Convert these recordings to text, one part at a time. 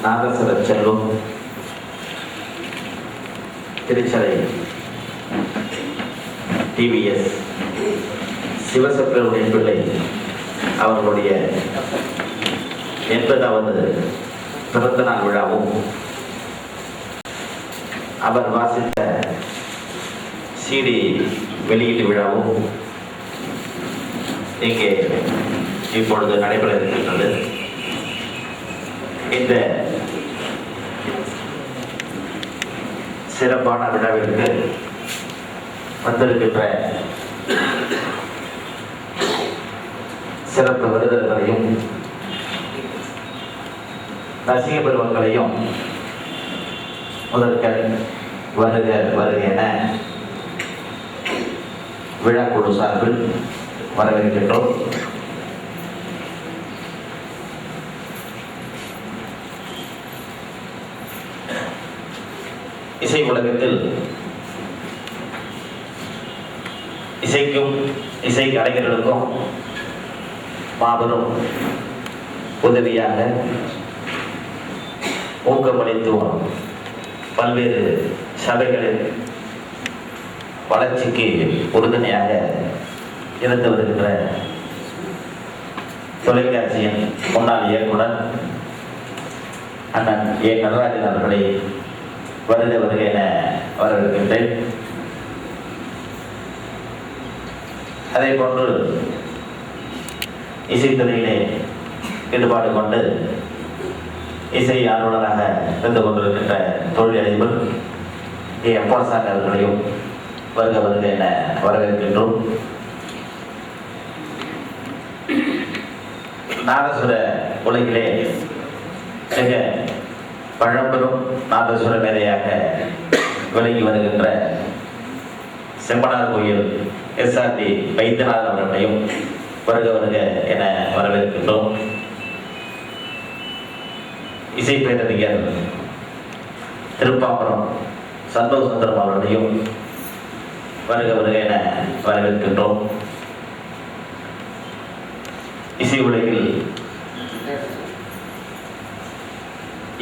நாதஸ்வர செல்வம் திருச்சலை டிவிஎஸ் சிவசக்கரனுடைய பிள்ளை அவர்களுடைய 80வது பிறந்த நாள் விழாவும் அவர் வாசித்த சிடி வெளியீட்டு விழாவும் இங்கே இப்பொழுது நடைபெற இருக்கின்றது. இந்த சிறப்பான விழாவிற்கு வந்திருக்கின்ற சிறப்பு விருதுகளையும் ரசிக பெருமக்களையும் முதற்க வருக வருக என விழாக்குழு சார்பில் வரவேற்கின்றோம். இசை உலகத்தில் இசைக்கும் இசை கலைஞர்களுக்கும் மாபெரும் உதவியாக ஊக்கமளித்து பல்வேறு சபைகளின் வளர்ச்சிக்கு உறுதுணையாக இருந்து வருகின்ற தொலைக்காட்சியின் முன்னாள் இயக்குனர் அண்ணன் ஏ நடராஜன் அவர்களை வருக வருக என வரவேற்கின்றேன். அதே போன்று இசைத்துறையிலே ஈடுபாடு கொண்டு இசை ஆர்வலராக இருந்து கொண்டிருக்கின்ற தொழிலதிபர் ஏ அப்போசாமி அவர்களையும் வருக வருக என வரவேற்கின்றோம். நாதசுர உலகிலே மிக பழம்பெரும் நாதசுர மேதையாக விளங்கி வருகின்ற செம்பனார் கோயில் எஸ்ஆர்டி வைத்தியநாதன் அவர்களையும் வருக வருக என வரவேற்கின்றோம். இசை பேரறிஞர் திருப்பாம்பரம் சந்தோஷ் சுந்தரம் அவர்களையும் வருக வருக என வரவேற்கின்றோம். இசை உலகில்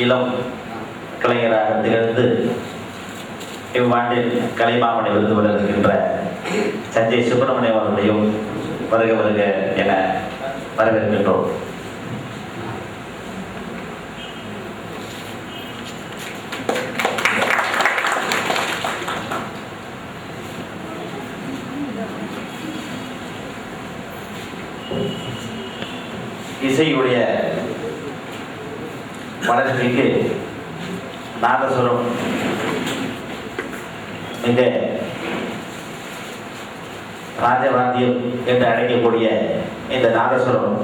இளம் கலைஞராக திகழ்ந்து இவ்வாண்டில் கலைமாமணி விருது பெற இருக்கின்ற சஞ்சய் சுப்பிரமணியம் அவர்களையும் வருக வருக என வரவேற்கின்றோம். இசையுடைய வளர்ச்சிக்கு நாதசுரம் மிக ராஜவாத்தியம் என்று அழைக்கக்கூடிய இந்த நாதசுரம்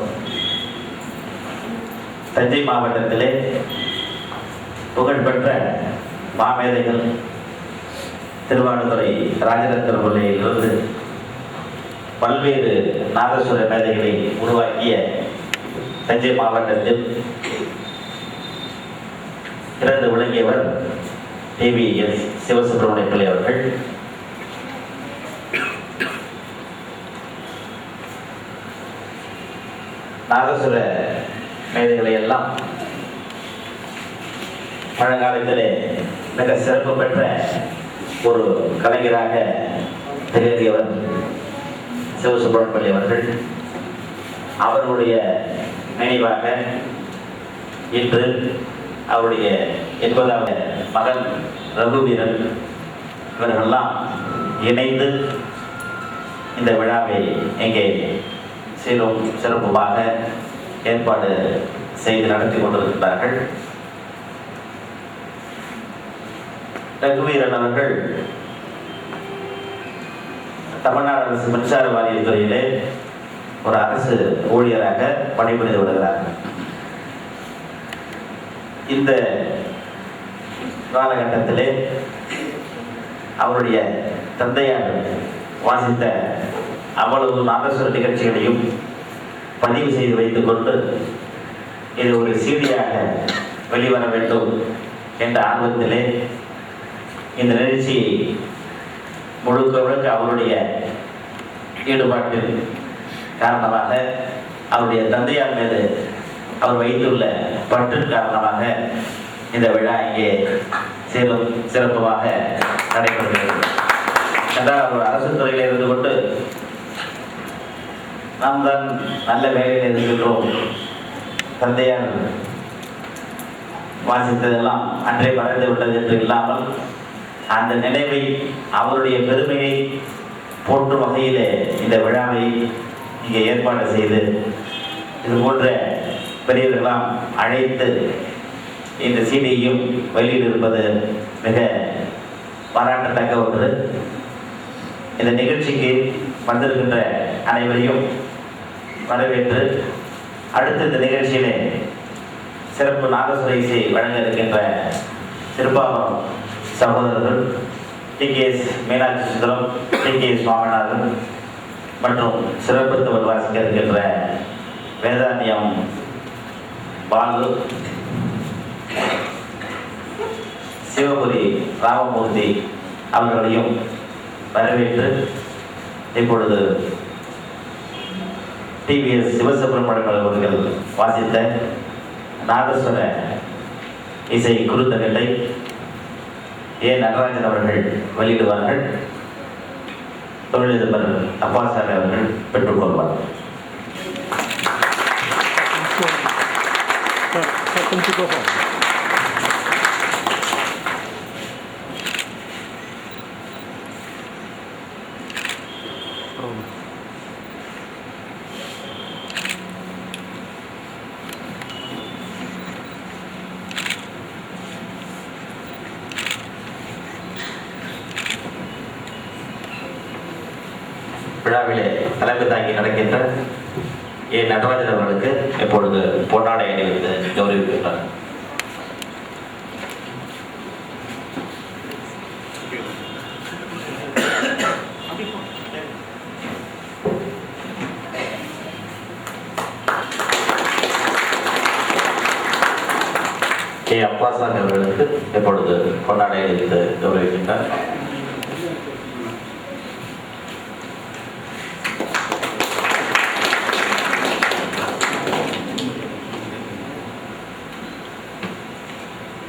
தஞ்சை மாவட்டத்திலே புகழ்பெற்ற மாமேதைகள் திருவாடுதுறை ராஜரத்ன பிள்ளையிலிருந்து பல்வேறு நாதசுர மேதைகளை உருவாக்கிய தஞ்சை மாவட்டத்தில் சிறந்து விளங்கியவர் டிவிஎஸ் சிவசுப்பிரமணிய பிள்ளை அவர்கள். நாதசுர மேதைகளை எல்லாம் பழங்காலத்திலே மிக சிறப்பு பெற்ற ஒரு கலைஞராக திகழ்கியவர் சிவசுப்பிரமணிய பிள்ளை அவர்கள். அவர்களுடைய நினைவாக இன்று அவருடைய 80வது மகன் ரகுவீரன் இவர்களெல்லாம் இணைந்து இந்த விழாவை இங்கே சீரும் சிறப்புமாக ஏற்பாடு செய்து நடத்தி கொண்டிருக்கிறார்கள். ரகுவீரன் அவர்கள் தமிழ்நாடு அரசு மின்சார வாரியத்துறையிலே ஒரு அரசு ஊழியராக பணிபுரிந்து வருகிறார். இந்த காலகட்டத்திலே அவருடைய தந்தையார் வாசித்த அவ்வளவு நாதசுர நிகழ்ச்சிகளையும் பதிவு செய்து வைத்துக் கொண்டு இது ஒரு சீடியாக வெளிவர வேண்டும் என்ற ஆர்வத்திலே இந்த நிகழ்ச்சியை முழுக்க முழுக்க அவருடைய ஈடுபாட்டில் காரணமாக அவருடைய தந்தையார் மீது அவர் வைத்துள்ள பற்றின் காரணமாக இந்த விழா இங்கே சிறப்புமாக நடைபெறுகிறது. என்றால் ஒரு அரசு துறையில் இருந்து கொண்டு நாம் தான் நல்ல வேலையில் இருக்கின்றோம், தந்தையார் வாசித்ததெல்லாம் அன்றே மறைந்து விட்டது என்று இல்லாமல் அந்த நினைவை, அவருடைய பெருமையை போற்றும் வகையிலே இந்த விழாவை இங்கே ஏற்பாடு செய்து இது போன்ற பெரியவர்களாம் அழைத்து இந்த சீடியையும் வெளியிட்டிருப்பது மிக பாராட்டத்தக்க ஒன்று. இந்த நிகழ்ச்சிக்கு வந்திருக்கின்ற அனைவரையும் வரவேற்று அடுத்த இந்த நிகழ்ச்சியிலே சிறப்பு நாதசுர இசை வழங்க இருக்கின்ற திருப்பாவரம் சகோதரர்கள் டி.கே.எஸ். மீனாட்சி சுந்தரம், டி.கே.எஸ். சுவாமிநாதன் மற்றும் சிறப்பு தமிழ் வாசிக்க இருக்கின்ற வேதாந்தியம் பாலு, சிவபுரி ராமமூர்த்தி அவர்களையும் வரவேற்று இப்பொழுது டி.வி.எஸ். சிவசுப்பிரமணியம் அவர்கள் வாசித்த நாதஸ்வர இசை குறுந்தகட்டை ஏ. நடராஜன் அவர்கள் வெளியிடுவார்கள். தொழிலதிபர் அப்பாசாமி அவர்கள் பெற்றுக்கொள்வார். விழாவிலே தலைமை தாங்கி நடக்கின்ற ஏ. நடராஜன் அவர்களுக்கு இப்பொழுது பொன்னாடை அணிவித்து கௌரவிக்கின்றார். கே. அப்பாசாமி அவர்களுக்கு இப்பொழுது பொன்னாடை அணிவித்து கௌரவிக்கின்றார்.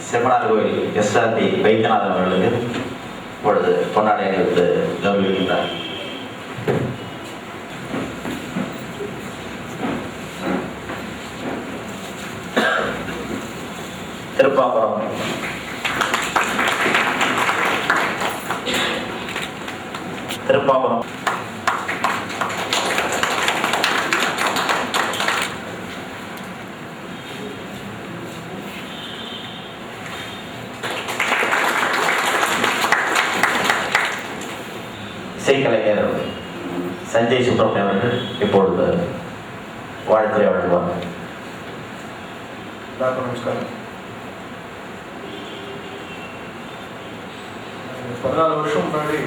செம்மனார் கோயில் எஸ்.ஆர்.டி. வைத்தியநாதன் அவர்களுக்கு இப்பொழுது பொன்னாடை அணிவித்து கௌரவிக்கின்றார். திருப்பாபுரம் இசைக்கலைஞர் சஞ்சய் சுப்பிரமணியம் அவர்கள் இப்பொழுது வாழ்த்துறை வழங்குவார். நமஸ்காரம். 14 வருஷம் முன்னாடி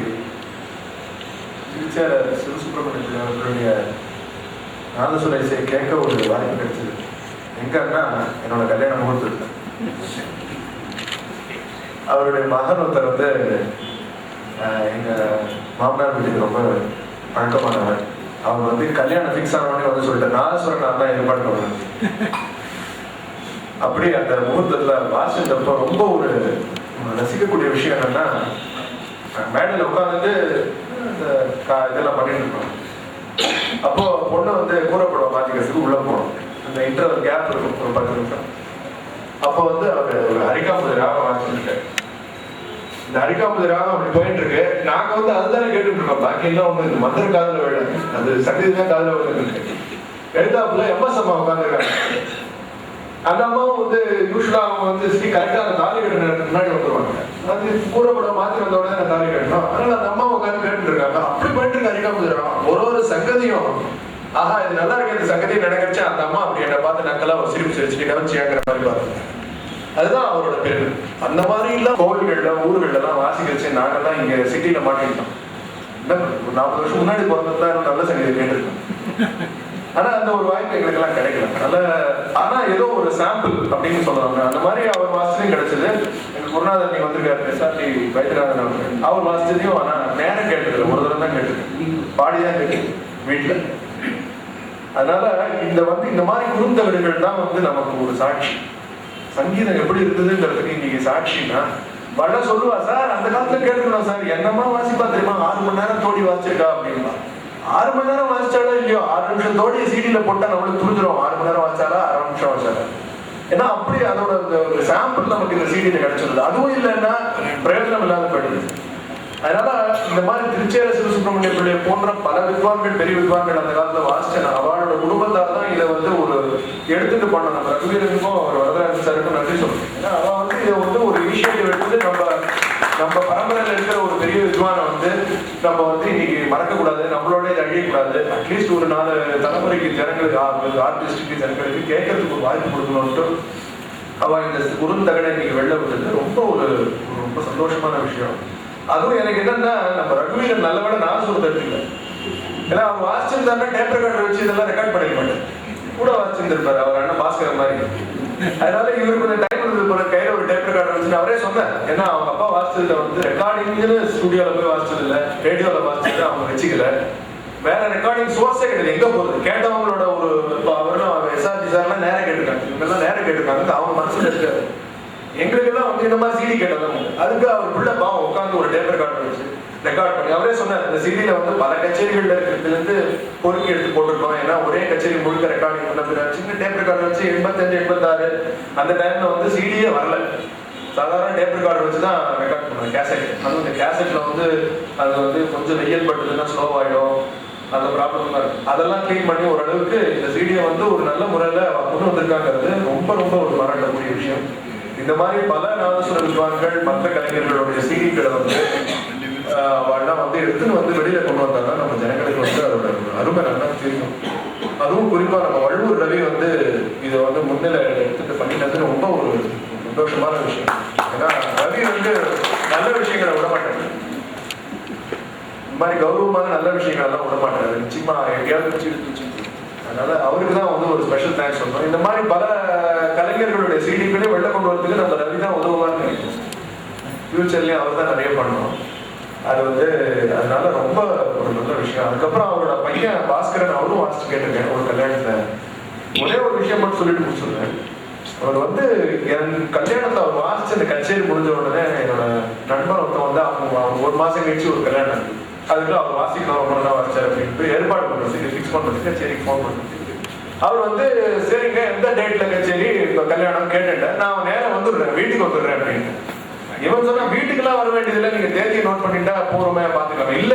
திருச்சியார் சிவசுப்பிரமணியத்தில் அவர்களுடைய நாதசுர இசையை கேட்க ஒரு வாய்ப்பு கிடைச்சது. எங்கன்னா என்னோட கல்யாண முகூர்த்தத்தில் அவருடைய மகன் ஒருத்தர் வந்து எங்கள் மாமனார் வீட்டுக்கு ரொம்ப பழக்கமானவர். அவர் வந்து கல்யாணம் ஃபிக்ஸ் ஆனவனே வந்து சொல்லிட்டு நாதஸ்வரன் நான் தான் ஏற்பாடு பண்ணுவேன். அப்படி அந்த முகூர்த்தத்தில் வாசித்தப்போ ரொம்ப ஒரு ரசிக்கக்கூடிய விஷயம் என்னன்னா, மேடையில் உட்காந்துட்டு இந்த இதெல்லாம் பண்ணிட்டு இருக்கோம். அப்போ பொண்ணு வந்து கூறப்படம் மாற்றிக்கிறதுக்கு உள்ள போனோம். அந்த இன்டர்வல் கேப் இருக்கும் ஒரு 10 நிமிஷம். அப்போ வந்து அவர் ஒரு அரிக்காம்புதி ராகம் வாசிச்சுட்டார். இந்த அரிக்காம்புதி ராகம் அப்படி போயிட்டு இருக்கு. நாங்க வந்து அதுதானே கேட்டுட்டு இருக்கோம். பாக்கி எல்லாம் ஒண்ணு இந்த மந்திர காதல விட அது சங்கீதம் காதல விழுந்துருக்கு. எழுத்தாப்புல எம்எஸ் அம்மா உட்காந்துருக்காங்க. அந்த அம்மாவும் வந்து யூஸ்வலா அவங்க வந்து கரெக்டா அந்த தாலி கட்ட நேரத்துக்கு முன்னாடி வந்துருவாங்க. அது கூறப்படம் மாற்றி வந்த உடனே தாலி கட்டணும். அதனால அந்த அம்மா உட்காந்து கேட்டுட்டு இருக்காங்க. அப்படி போயிட்டு இருக்கு அரிக்காம்புதி ராகம். ஒரு சங்கதியும் ஆஹா இது நல்லா இருக்கு. இந்த சங்கதியும் நடக்கிறச்சு அந்த அம்மா அப்படி என்னை பார்த்து நக்கெல்லாம் ஒரு சிரிப்பு சிரிச்சுட்டு கவனிச்சியாங்கிற மாதிரி பார்த்து அதுதான் அவரோட பேரு. அந்த மாதிரி எல்லாம் கோவில்கள்ல ஊர்கள்ல எல்லாம் வாசிக்கிறச்சு நாங்கெல்லாம் இங்க சிட்டியில மாட்டிக்கிட்டோம். ஒரு 40 வருஷம் முன்னாடி பிறந்ததுதான் நல்ல சங்கீதம் கேட்டிருக்கோம். ஆனா அந்த ஒரு வாய்ப்பு எங்களுக்கு எல்லாம் கிடைக்கல. அதனால ஆனா ஏதோ ஒரு சாம்பிள் அப்படின்னு சொல்றாங்க. அந்த மாதிரி அவர் வாசிச்சதையும் கிடைச்சது. எங்க குருநாதர் நீ வந்திருக்காரு எஸ்.ஆர்.டி. வைத்தியநாதன் அவர் வாசிச்சதையும் ஆனா நேரம் கேட்டதில்லை. ஒரு தடவை தான் கேட்டிருக்கேன். பாடிதான் கேட்டு வீட்டுல. அதனால இந்த மாதிரி குறுந்தகடுகள் தான் வந்து நமக்கு ஒரு சாட்சி. சங்கீதம் எப்படி இருந்ததுங்கிறதுக்கு இன்னைக்கு சாட்சின்னா வட சொல்லுவா, சார் அந்த காலத்துல கேட்டுக்கணும் சார், என்னமா வாசிப்பா தெரியுமா, 6 மணி நேரம் தோடி வாசிச்சிருக்கா அப்படின்னா. 6 மணி நேரம் வாசிச்சாலும் இல்லையோ, 6 நிமிஷம் தோடி சீடியில போட்டா நம்மளுக்கு புரிஞ்சிடும் 6 மணி நேரம் வாசிச்சாலா 1/2 நிமிஷம் வாசிச்சாலா. ஏன்னா அப்படி அதோட ஒரு சாம்பிள் நமக்கு இந்த சீடியில கிடைச்சிருது. அதுவும் இல்லைன்னா பிரயோஜனம் இல்லாத போயிடுது. அதனால இந்த மாதிரி திருச்சேர சிவசுப்ரமணிய பிள்ளை போன்ற பல வித்வான்கள், பெரிய வித்வான்கள் அந்த காலத்துல வாசிச்சேன். அவளோட குடும்பத்தால் தான் இதை ஒரு எடுத்துட்டு பண்ண நம்ம ரகுவீரனுக்கும் ஒரு வரதராஜன் சாருக்கும் நன்றி சொல்லணும். ஏன்னா அவன் இதை ஒரு இனிஷியேட்டிவ் எடுத்து நம்ம பரம்பரையில் இருக்கிற ஒரு பெரிய வித்வானை நம்ம இன்னைக்கு மறக்கக்கூடாது, நம்மளோட இதை அழியக்கூடாது. அட்லீஸ்ட் ஒரு 4 தலைமுறைக்கு ஜனங்களுக்கு, ஆர்டிஸ்டுக்கு ஜனங்களுக்கு கேட்கறதுக்கு ஒரு வாய்ப்பு கொடுக்கணும்ட்டு அவன் இந்த குறுந்தகடை இன்னைக்கு வெளில விட்டது ரொம்ப சந்தோஷமான விஷயம். அதுவும் எனக்கு என்னன்னா, நம்ம ரகுவீரன் நல்லவேளை நான் சொல்றது எடுத்துக்கல. ஏன்னா அவர் வாசிச்சிருந்தாருன்னா டேப் ரெக்கார்டர் வச்சு இதெல்லாம் ரெக்கார்ட் பண்ணிக்க மாட்டேன், கூட வாசிச்சிருந்திருப்பாரு அவர் அண்ணன் பாஸ்கர் மாதிரி. அதனால இவருக்கு கொஞ்சம் டைம் இருந்தது போல, கையில ஒரு டேப் ரெக்கார்டர் வச்சு அவரே சொன்னேன். ஏன்னா அவங்க அப்பா வாசிச்சதுல ரெக்கார்டிங்னு ஸ்டுடியோல போய் வாசிச்சது இல்லை, ரேடியோல வாசிச்சது அவங்க வச்சுக்கல. வேற ரெக்கார்டிங் சோர்ஸே கிடையாது. எங்க போகுது கேட்டவங்களோட அவரும் எஸ்ஆர்ஜி சார்லாம் நேரம் கேட்டிருக்காங்க, இவங்கெல்லாம் நேரம் கேட்டிருக்காங்க. அவங்க மனசுல இருக்காரு. எங்களுக்கெல்லாம் இந்த மாதிரி சிடி கேட்டதான் அதுக்கு அவர் பிள்ளை பாவம் உட்காந்து ஒரு டேப் ரெக்கார்டர் வச்சு ரெக்கார்ட் பண்ணி அவரே சொன்னார், இந்த சிடியில பல கச்சேரிகள்ல இருக்கிறதுல இருந்து பொறுக்கி எடுத்து போட்டுருக்கோம். ஏன்னா ஒரே கச்சேரி முழுக்க ரெக்கார்டிங் பண்ண சின்ன டேப் ரெக்கார்டர் வச்சு 85, 86 அந்த டைம்ல சிடியே வரல. சாதாரண டேப் ரெக்கார்டர் வச்சு தான் ரெக்கார்ட் பண்ணுவாங்க கேசட். அதுவும் இந்த கேசட்ல அது கொஞ்சம் வெயில் பட்டதுன்னா ஸ்லோ ஆயிடும், அந்த ப்ராப்ளம் தான். அதெல்லாம் கிளீன் பண்ணி ஓரளவுக்கு இந்த சிடியை ஒரு நல்ல முறையில கொண்டு வந்திருக்காங்கிறது ரொம்ப ஒரு பாராட்டக்கூடிய விஷயம். இந்த மாதிரி பல நாதசுர வித்வான்கள், மற்ற கலைஞர்களுடைய சீடிகளை அவெல்லாம் எடுத்துன்னு வெளியில கொண்டு வந்தாங்க. நம்ம ஜனங்களுக்கு அதோட அருமை நல்லா தெரியும். அதுவும் குறிப்பா நம்ம வள்ளுவர் ரவி இதை முன்னிலை எடுத்துட்டு பண்ணிட்டது ரொம்ப ஒரு சந்தோஷமான விஷயம். ஏன்னா ரவி நல்ல விஷயங்களை விடமாட்டாரு, இந்த மாதிரி கௌரவமான நல்ல விஷயங்கள் எல்லாம் விடமாட்டாரு. நிச்சயமா எங்கேயாவது அதனால அவருக்கு தான் ஒரு ஸ்பெஷல் தேங்க்ஸ் சொல்லணும். இந்த மாதிரி பல கலைஞர்களுடைய சீடிகளே வெளில கொண்டு வரதுக்கு நம்ம ரவி தான் உதவுவான்னு நினைக்கிறோம். ஃபியூச்சர்லயும் அவர் தான் நிறைய பண்ணணும். அது அதனால ரொம்ப ஒரு நல்ல விஷயம். அதுக்கப்புறம் அவரோட பையன் பாஸ்கரன் அவரும் வாசிச்சு கேட்டிருக்கேன் ஒரு கல்யாணத்துல. ஒரே ஒரு விஷயம் மட்டும் சொல்லிட்டு முடிச்சுடுறேன். அவர் என் கல்யாணத்தை அவர் வாசிச்சு அந்த கச்சேரி முடிஞ்ச உடனே என்னோட நண்பர் ஒருத்தன் அவங்க 1 மாசம் கழிச்சு ஒரு கல்யாணம் அதுக்கு அவர் வாசிக்கலாம் ரொம்ப நல்லா வாசிச்சார் அப்படின்ட்டு ஏற்பாடு பண்ணுறது ஃபிக்ஸ் பண்ணுறதுக்கு கச்சேரிக்கு ஃபோன் பண்ணுறதுக்கு அவர் சரிங்க எந்த டேட்ல கச்சேரி இப்போ கல்யாணம் கேட்டுட்டேன், நான் நேரம் வந்துடுறேன், வீட்டுக்கு வந்துடுறேன் அப்படின்னு. இவன் சொன்னா வீட்டுக்கெல்லாம் வர வேண்டியதில்லை, நீங்க தேதியை நோட் பண்ணிட்டா பூர்வமே பார்த்துக்கலாம். இல்ல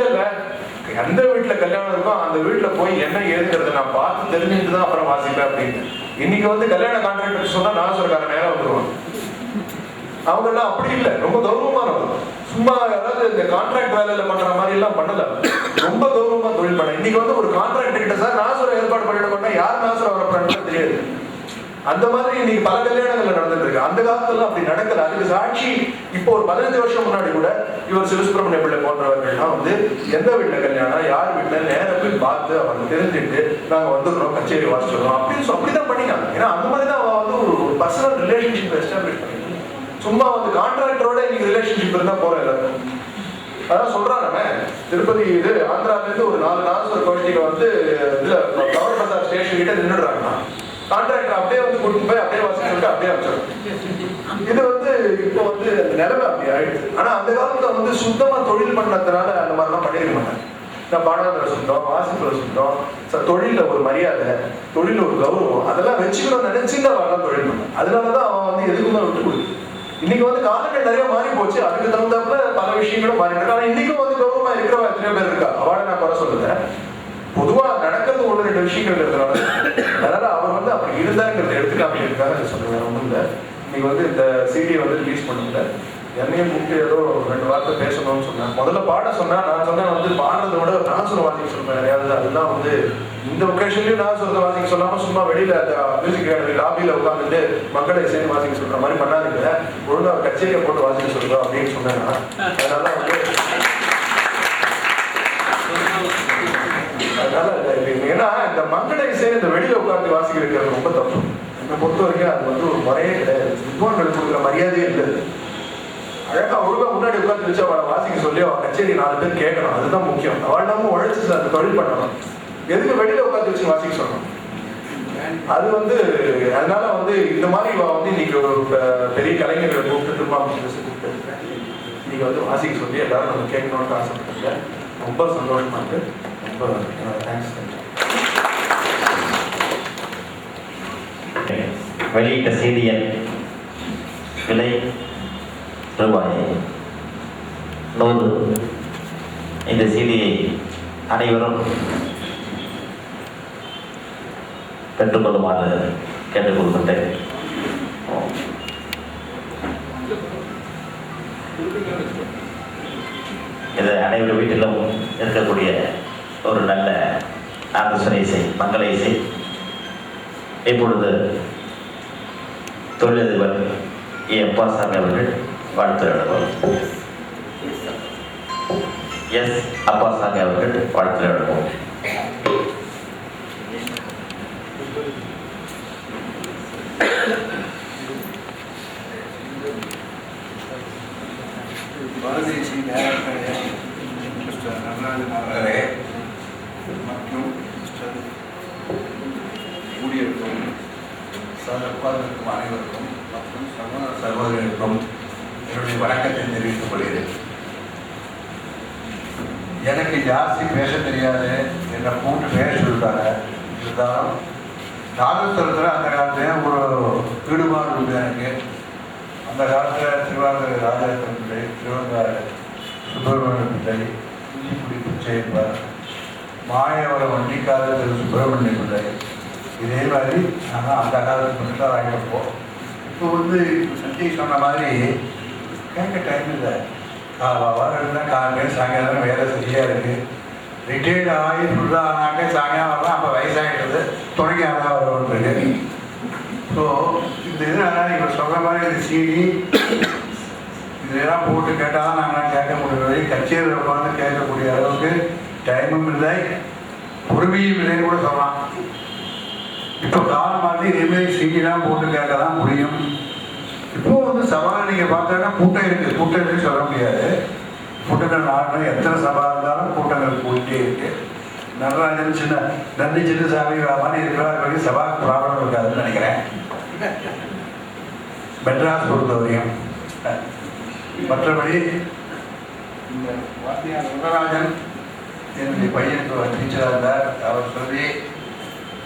எந்த வீட்டுல கல்யாணம் இருக்கோ அந்த வீட்டுல போய் என்ன ஏதுங்கிறத நான் பார்த்து தெரிஞ்சுட்டு தான் அப்புறம் வாசிப்பேன் அப்படின்னு. இன்னைக்கு கல்யாண கான்ட்ராக்டர் சொன்னா நான் சொல்றேன் நேரம் வந்துருவாங்க. அவங்க எல்லாம் அப்படி இல்லை, ரொம்ப கௌரவமானவங்க. சும்மா அதாவது இந்த கான்ட்ராக்ட் வேலையில பண்ற மாதிரி எல்லாம் பண்ணல, ரொம்ப கௌரவமா தொழில் பண்ண. இன்னைக்கு ஒரு கான்ட்ராக்ட் கிட்ட சார் நாசுரம் ஏற்பாடு பண்ணிட மாட்டா, யார் நாசுரம் வர பண்ணு தெரியாது. அந்த மாதிரி இன்னைக்கு பல கல்யாணங்கள்ல நடந்துட்டு இருக்கு. அந்த காலத்துல அப்படி நடக்கல. அதுக்கு சாட்சி இப்போ ஒரு 15 வருஷம் முன்னாடி கூட இவர் சிவசுப்ரமணிய பிள்ளை போன்றவர்கள்லாம் எந்த வீட்டுல கல்யாணம், யார் வீட்டுல நேரம் போய் பார்த்து அவங்க தெரிஞ்சுட்டு நாங்க வந்துடுறோம், கச்சேரி வாசிச்சிடுறோம் அப்படின்னு அப்படிதான் பண்ணிக்காங்க. ஏன்னா அந்த மாதிரி தான் ஒரு பர்சனல் ரிலேஷன்ஷிப் எஸ்டாப்ளிஷ் பண்ணிக்கலாம். சும்மா கான்ட்ராக்டரோட இன்னைக்கு ரிலேஷன்ஷிப் இருந்தா போற எல்லாரும். அதான் சொல்றாங்க திருப்பதி ஆந்திரால இருந்து ஒரு 4 நாள் கோஷ்டிகள் இதுல கவர் பசார் ஸ்டேஷன் கிட்ட நின்றுடுறாங்கன்னா கான்ட்ராக்டர் அப்படியே கூட்டிட்டு போய் அப்படியே வாசி சொல்லிட்டு அப்படியே வச்சிடும். இது இப்போ அந்த நிலைமை அப்படி ஆயிடுச்சு. ஆனா அந்த காலத்துல சுத்தமா தொழில் பண்ணதுனால அந்த மாதிரிலாம் பண்ணிருக்க மாட்டாங்க. நான் பாடாந்திர சுத்தம், வாசிப்புல சுத்தம், தொழில ஒரு மரியாதை, தொழில ஒரு கௌரவம், அதெல்லாம் வச்சுக்கணும்னு நினைச்சுட்டு அவன் தொழில் பண்ணான். அதனாலதான் அவன் எதுக்குமே விட்டு கொடுக்கு. இன்னைக்கு காலங்கள் நிறைய மாறி போச்சு, அதுக்கு தகுந்தாப்புல பல விஷயங்களும் மாறி இருக்கு. ஆனா இன்னைக்கும் கௌரவமா இருக்கிறவங்க எத்தனையோ பேர் இருக்கா, அவளை நான் குறை சொல்லுறேன். பொதுவா நடக்கிறது 1-2 விஷயங்கள் இருக்கிறனால அதனால அவர் அப்படி இருந்தாங்கிறத எடுத்துக்காம சொல்லுவேன். ஒன்றும் இல்லை, இன்னைக்கு இந்த சிடியை ரிலீஸ் பண்ணல, என்னையும் கூப்பிட்டு ஏதோ 2 வார்த்தை பேசணும்னு சொன்னேன். முதல்ல பாட சொன்னா நான் சொன்னேன் பாடுறதை விட நான் சொல்ல வாசிக்க சொல்றேன் யாரையாவது. அதெல்லாம் இந்த ஒகேஷன்லயும் நான் சொல்ற வாசிக்க சொல்லாம சும்மா வெளியில மியூசிக் லாபியில உட்காந்துட்டு மக்களை சேர்ந்து வாசிக்க சொல்ற மாதிரி பண்ணாதீங்க, ஒழுங்கா கச்சேரியை போட்டு வாசிக்க சொல்றோம் அப்படின்னு சொன்னேன். அதனால ஏன்னா இந்த மக்களை சேர்ந்து இந்த வெளியில உட்காந்து வாசிக்கிறது ரொம்ப தப்பு. என்னை பொறுத்த வரைக்கும் அது ஒரு முறையே கிடையாது. வித்வான்களுக்கு கொடுக்குற மரியாதையே இல்லை. அழகா ஒழுங்கா முன்னாடி உட்காந்து வச்சு அவளை வாசிக்க சொல்லி அவன் கச்சேரி 4 பேர் கேட்கணும், அதுதான் முக்கியம். அவள் நம்ம உழைச்சு அந்த தொழில் பண்ணணும். எதுக்கு வெளியில உட்காந்து வச்சு வாசிக்க சொல்லணும்? அது வந்து அதனால வந்து இந்த மாதிரி இன்னைக்கு ஒரு பெரிய கலைஞர்களை கூப்பிட்டு திரும்ப நீங்க வந்து வாசிக்க சொல்லி எல்லாரும் நம்ம கேட்கணும்னு ஆசைப்பட்டேன். ரொம்ப சந்தோஷமா இருக்கு. ரொம்ப தேங்க்ஸ். வெளியிட்ட செய்தியின் விலை ரூபாய் 100. இந்த செய்தியை அனைவரும் பெற்றுக்கொள்ளுமாறு கேட்டுக்கொள்கின்றேன். இது அனைவரும் வீட்டிலும் இருக்கக்கூடிய ஒரு நல்ல ஆலோசனை இசை, மங்கள இசை. இப்பொழுது தொழிலதிபர் அப்பாசாமி அவர்கள் வாழ்த்து எழுதுவார். அப்பாசாமி அவர்கள் வாழ்த்து எழுதுவோம். பாரதிய டைரக்டர் மிஸ்டர் நடராஜன் அவர்களே மற்றும் மிஸ்டர் ஊழியருக்கும் சகோதரருக்கும் அனைவருக்கும் மற்றும் சகோதர சகோதரர்களுக்கும் என்னுடைய வணக்கத்தை தெரிவித்துக் கொள்கிறேன். எனக்கு ஜாஸ்தி பேச தெரியாது, என்னை கூட்டு பேச சொல்லிட்டாங்க. இருந்தாலும் நாதஸ்வரத்தில் அந்த காலத்துலேயே ஒரு ஈடுபாடு உண்டு எனக்கு. அந்த காலத்தில் திருவாரூர் ராஜரத்னம் பிள்ளை, திருவங்கார சுப்பிரமணிய பிள்ளை, குஞ்சிக்குடி பிச்சையப்பர், மாயவரம் வண்டிக்கார திரு சுப்பிரமணிய பிள்ளை, இதே மாதிரி நாங்கள் அந்த காலத்துக்கு மட்டும் தான் வாங்கிப்போம். இப்போ வந்து சஞ்சய் சொன்ன மாதிரி கேட்க டைம் இல்லை. வாரம் இருந்தால் காலையில் சாயங்காலம் வேலை சரியாக இருக்குது. ரிட்டையர்டு ஆகி ஃபுல்லாக ஆனாக்க சாயங்காலம் வரலாம். அப்போ வயசாகிடுறது, துணைக்கு ஆளாக வருவோன்றது. ஸோ இந்த இது ஆனால் இப்போ சொல்கிற மாதிரி இந்த சிடி இதெல்லாம் போட்டு கேட்டால் தான் நாங்களாம் கேட்க முடியவில்லை. கச்சேரியில் உட்காந்து கேட்கக்கூடிய அளவுக்கு டைமும் இல்லை, பொறுமையும் இல்லைன்னு கூட சொல்லலாம். இப்போ காலம் மாதிரி இதேமாதிரி சிடிலாம் போட்டு கேட்க தான் முடியும். இப்போது வந்து சவாலை நீங்கள் பார்த்தோன்னா கூட்டம் இருக்குது. கூட்டம் இருக்குன்னு சொல்ல முடியாது. கூட்டங்கள் நார்மலாக எத்தனை சபா இருந்தாலும் கூட்டங்கள் போயிட்டே இருக்குது. நடராஜன் சின்ன நன்றி சின்னசாமி மாதிரி இருக்கிற சபாவுக்கு ப்ராப்ளம் இருக்காதுன்னு நினைக்கிறேன். மெட்ராஸ் பொறுத்தவரையும் மற்றபடி இந்த வாத்தியார் நடராஜன் என்னுடைய பையனுக்கு டீச்சராக இருந்தார். அவர் சொல்லி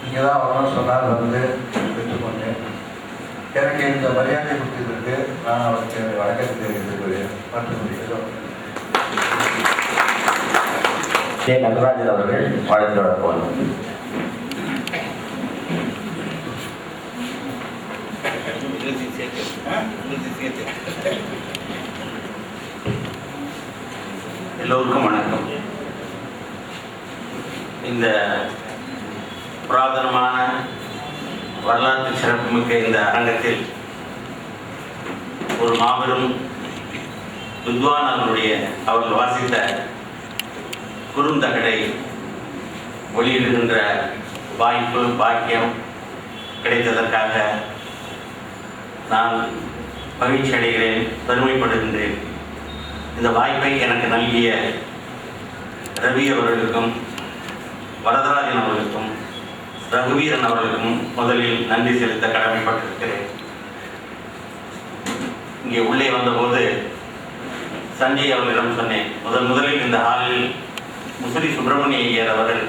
நீங்கள் தான் வரணும்னு சொன்னார். வந்து பெற்றுக்கொண்டேன். எனக்கு இந்த மரியாதை கொடுத்ததற்கு நான் அவருக்கு வணக்கத்தை தெரிவித்துக் மற்றபடி நடராஜன் அவர்கள் வாழ்த்து வழங்குவார். எல்லோருக்கும் வணக்கம். இந்த புராதனமான வரலாற்று சிறப்புமிக்க இந்த அரங்கத்தில் ஒரு மாபெரும் வித்வான் அவர்கள் வாசித்த குறுந்தகடை வெளியிடுகின்ற வாய்ப்பு பாக்கியம் கிடைத்ததற்காக நான் மகிழ்ச்சி அடைகிறேன், பெருமைப்படுகின்றேன். இந்த வாய்ப்பை எனக்கு நல்கிய ரவி அவர்களுக்கும் வரதராஜன் அவர்களுக்கும் ரகுவீரன் அவர்களுக்கும் முதலில் நன்றி செலுத்த கடமைப்பட்டிருக்கிறேன். இங்கே உள்ளே வந்தபோது சஞ்சய் அவர்களிடம் சொன்னேன், முதலில் இந்த ஹாலில் முசிறி சுப்பிரமணிய ஐயர் அவர்கள்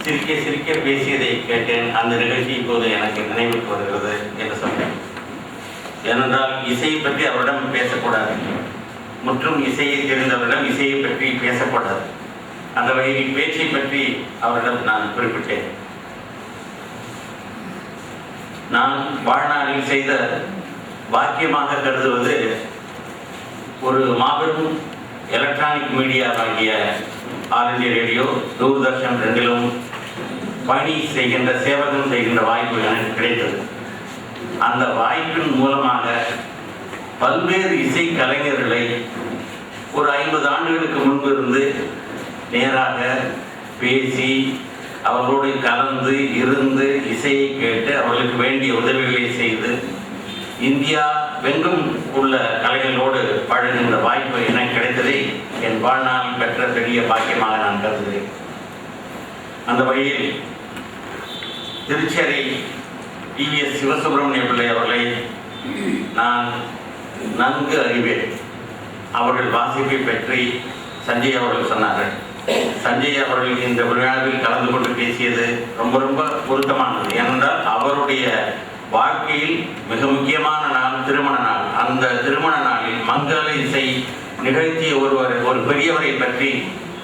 சிரிக்க சிரிக்க பேசியதை கேட்டேன். அந்த நிகழ்ச்சி இப்போது எனக்கு நினைவுக்கு வருகிறது என்று சொன்னேன். ஏனென்றால் இசையை பற்றி அவரிடம் பேசக்கூடாது, மற்றும் இசையை தெரிந்தவரிடம் இசையை பற்றி பேசக்கூடாது. அந்த வகையில் பேச்சை பற்றி அவரிடம் நான் குறிப்பிட்டேன். நான் வாழ்நாளில் செய்த வாக்கியமாக கருதுவது ஒரு மாபெரும் எலக்ட்ரானிக் மீடியா ஆகிய ஆல் இந்தியா ரேடியோ, தூர்தர்ஷன் ரெண்டிலும் பணி செய்கின்ற சேவகம் செய்கின்ற வாய்ப்பு எனக்கு கிடைத்தது. அந்த வாய்ப்பின் மூலமாக பல்வேறு இசை கலைஞர்களை ஒரு 50 ஆண்டுகளுக்கு முன்பு இருந்து நேராக பேசி அவர்களோடு கலந்து இருந்து இசையை கேட்டு அவர்களுக்கு வேண்டிய உதவிகளை செய்து இந்தியா வெங்கும் உள்ள கலைஞர்களோடு பழகுகின்ற வாய்ப்பு எனக்கு கிடைத்ததை என் வாழ்நாள் பெற்ற பெரிய பாக்கியமாக நான் கருதுகிறேன். அந்த வகையில் திருச்சேரை ES சிவசுப்பிரமணிய பிள்ளை அவர்களை நான் நன்கு அறிவேன். அவர்கள் வாசிப்பை பற்றி சஞ்சய் அவர்கள் சொன்னார்கள். சஞ்சய் அவர்கள் இந்த விழாவில் கலந்து கொண்டு பேசியது ரொம்ப ரொம்ப பொருத்தமானது. ஏனென்றால் அவருடைய வாழ்க்கையில் மிக முக்கியமான நாள் திருமண நாள். அந்த திருமண நாளில் மங்கள இசை நிகழ்த்திய ஒரு பெரியவரை பற்றி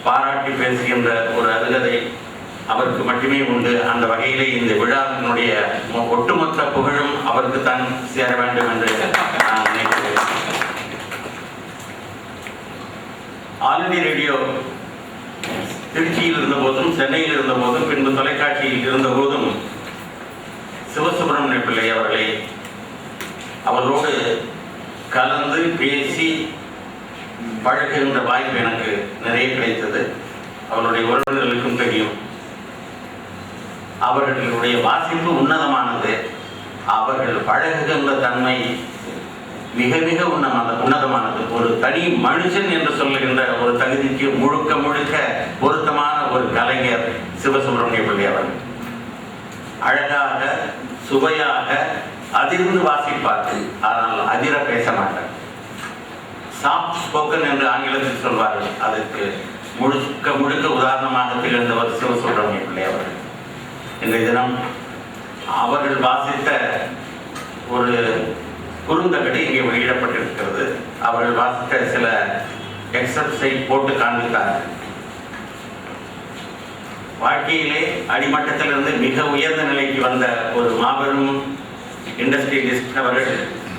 பாராட்டி பேசுகின்ற ஒரு அருகதை அவருக்கு மட்டுமே உண்டு. அந்த வகையிலே இந்த விழாவினுடைய ஒட்டுமொத்த புகழும் அவருக்கு தான் சேர வேண்டும் என்று நான் நினைக்கிறேன். ஆல் இந்தியா ரேடியோ திருச்சியில் இருந்த போதும், சென்னையில் இருந்த போதும், பின்பு தொலைக்காட்சியில் இருந்த போதும் சிவசுப்பிரமணிய பிள்ளை அவர்களை அவரோடு கலந்து பேசி பழகுகின்ற வாய்ப்பு எனக்கு நிறைய கிடைத்தது. அவருடைய உறவினர்களுக்கும் தெரியும். அவர்களுடைய வாசிப்பு உன்னதமானது. அவர்கள் பழகுகின்ற தன்மை மிக மிக உன்னதமானது. ஒரு தனி மனுஷன் என்று சொல்லுகின்ற ஒரு தகுதிக்கு முழுக்க முழுக்க பொருத்தமான ஒரு கலைஞர் சிவசுப்பிரமணிய பிள்ளை அவர்கள். அழகாக சுவையாக அதிர்ந்து வாசிப்பார்கள், ஆனால் அதிர பேச மாட்டார். சாஃப்ட் ஸ்போக்கன் என்று ஆங்கிலத்தில் சொல்வார்கள். அதற்கு முழுக்க முழுக்க உதாரணமாக திகழ்ந்தவர் சிவசுப்பிரமணிய பிள்ளை அவர்கள். இன்றைய தினம் அவர்கள் வாசித்த ஒரு குறுந்தகடு இங்கே வெளியிடப்பட்டிருக்கிறது. அவர்கள் வாசித்த சில எக்ஸப்ட்ஸை போட்டு காண்பித்தார்கள். வாழ்க்கையிலே அடிமட்டத்திலிருந்து மிக உயர்ந்த நிலைக்கு வந்த ஒரு மாபெரும் இண்டஸ்ட்ரியலிஸ்ட் அவர்கள்,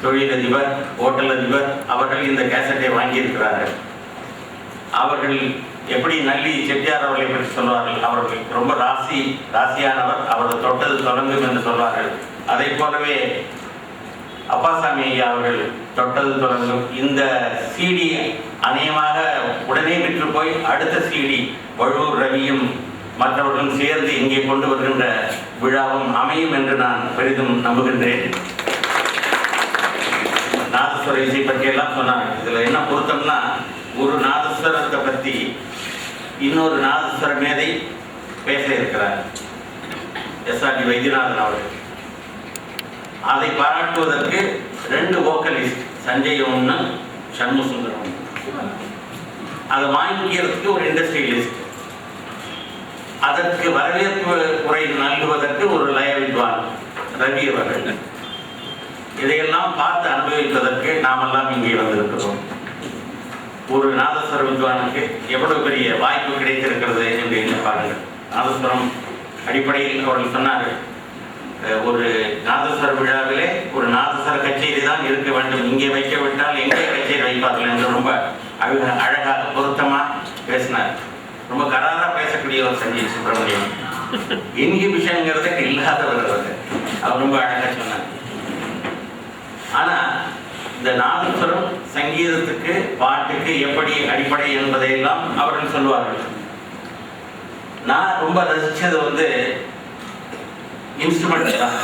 தொழிலதிபர், ஹோட்டல் அதிபர் அவர்கள் இந்த கேசட்டை வாங்கியிருக்கிறார்கள். அவர்கள் எப்படி நல்லி செட்டியார் அவர்களை பற்றி சொல்வார்கள், அவர்கள் ரொம்ப ராசியானவர், அவரது தொட்டது தொடங்கும் என்று சொல்வார்கள். அதை போலவே அப்பாசாமி ஐயா அவர்கள் தொட்டது தொடங்கும். இந்த CD அநேகமாக உடனே விற்று போய் அடுத்த CD வழுவூர் ரவியும் மற்றவர்களும் சேர்ந்து இங்கே கொண்டு வருகின்ற விழாவும் அமையும் என்று நான் பெரிதும் நம்புகின்றேன். நாதஸ்வர இசை பற்றி எல்லாம் சொன்னாங்க. இதுல என்ன பொருத்தம்னா, ஒரு நாதஸ்வரத்தை பற்றி இன்னொரு நாதஸ்வர மேதை பேச இருக்கிறார், SRD வைத்தியநாதன் அவர்கள். அதை பாராட்டுவதற்கு 2 வோக்கலிஸ்ட், சஞ்சய் ஒன்று, சண்முகசுந்தரம் ஒன்று. அதை வாங்கிக்கிறதுக்கு ஒரு இண்டஸ்ட்ரியலிஸ்ட், அதற்கு வரவேற்பு உரை நல்குவதற்கு ஒரு லய வித்வான் ரவி அவர்கள். இதையெல்லாம் பார்த்து அனுபவிப்பதற்கு நாமெல்லாம் இங்கே வந்திருக்கிறோம். ஒரு நாதஸ்வர வித்வானுக்கு எவ்வளவு பெரிய வாய்ப்பு கிடைத்திருக்கிறது என்று எண்ணி பாருங்கள். நாதஸ்வரம் அடிப்படையில் அவர்கள் சொன்னார்கள், ஒரு நாதஸ்வர விழாவிலே ஒரு நாதஸ்வர கச்சேரி தான் இருக்க வேண்டும், இங்கே வைக்க விட்டால் எங்கே கச்சேரி வைப்பார்கள் என்று ரொம்ப அழகாக பொருத்தமாக பேசினார். ரொம்ப கராரா பேசக்கூடிய ஒரு சஞ்சய் சுப்பிரமணியம். இன்ஹிபிஷன்ங்கிறத இல்லாதவர் அவர் ரொம்ப அழகாக சொன்னார். ஆனா இந்த நாதஸ்வரம் சங்கீதத்துக்கு, பாட்டுக்கு எப்படி அடிப்படை என்பதையெல்லாம் அவர்கள் சொல்லுவார்கள். நான் ரொம்ப ரசிச்சது இன்ஸ்ட்ருமெண்ட் தான்.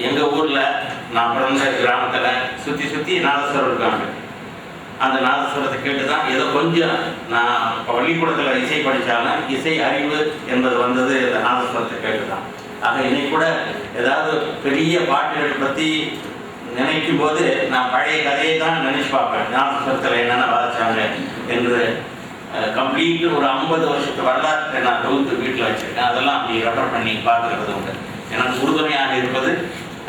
எங்க ஊர்ல நான் பிறந்த கிராமத்துல சுத்தி சுத்தி நாதஸ்வரம் இருக்காங்க. அந்த நாதஸ்வரத்தை கேட்டுதான் ஏதோ கொஞ்சம் நான் பள்ளிக்கூடத்துல இசை படிச்சாலும் இசை அறிவு என்பது வந்தது இந்த நாதஸ்வரத்தை கேட்டுதான். ஆக இன்னைக்கு கூட ஏதாவது பெரிய பாட்டுகள் பத்தி நினைக்கும் போது நான் பழைய கதையை தான் நினைச்சு பார்ப்பேன். நாதஸ்வரத்தில் என்னென்ன வாதிச்சாங்க என்று கம்ப்ளீட் ஒரு 50 வருஷத்து வரலாற்றை நான் தொகுத்து வீட்டில் வச்சிருக்கேன். அதெல்லாம் அப்படி ரெஃபர் பண்ணி பார்க்கறது உண்டு. எனக்கு உறுதுணையாக இருப்பது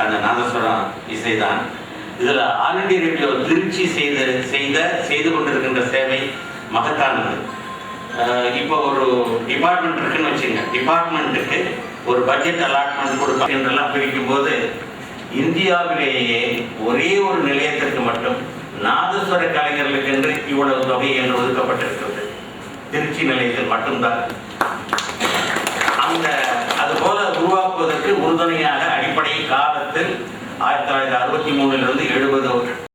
அந்த நாதஸ்வரம் இசை தான். இதில் ஆல் இந்தியா ரேடியோ திருச்சி செய்து கொண்டிருக்கின்ற சேவை மகத்தானது. இப்போ ஒரு டிபார்ட்மெண்ட் இருக்குன்னு வச்சுங்க, டிபார்ட்மெண்ட்டுக்கு ஒரு பட்ஜெட் அலாட்மெண்ட் கொடுக்க என்றெல்லாம் பிரிக்கும் போது இந்தியாவிலேயே ஒரே ஒரு நிலையத்திற்கு மட்டும் நாதஸ்வர கலைஞர்களுக்கு என்று இவ்வளவு தொகை என்று ஒதுக்கப்பட்டிருக்கிறது. திருச்சி நிலையத்தில் மட்டும்தான். அதுபோல உருவாக்குவதற்கு உறுதுணையாக அடிப்படை காலத்தில் 1963 70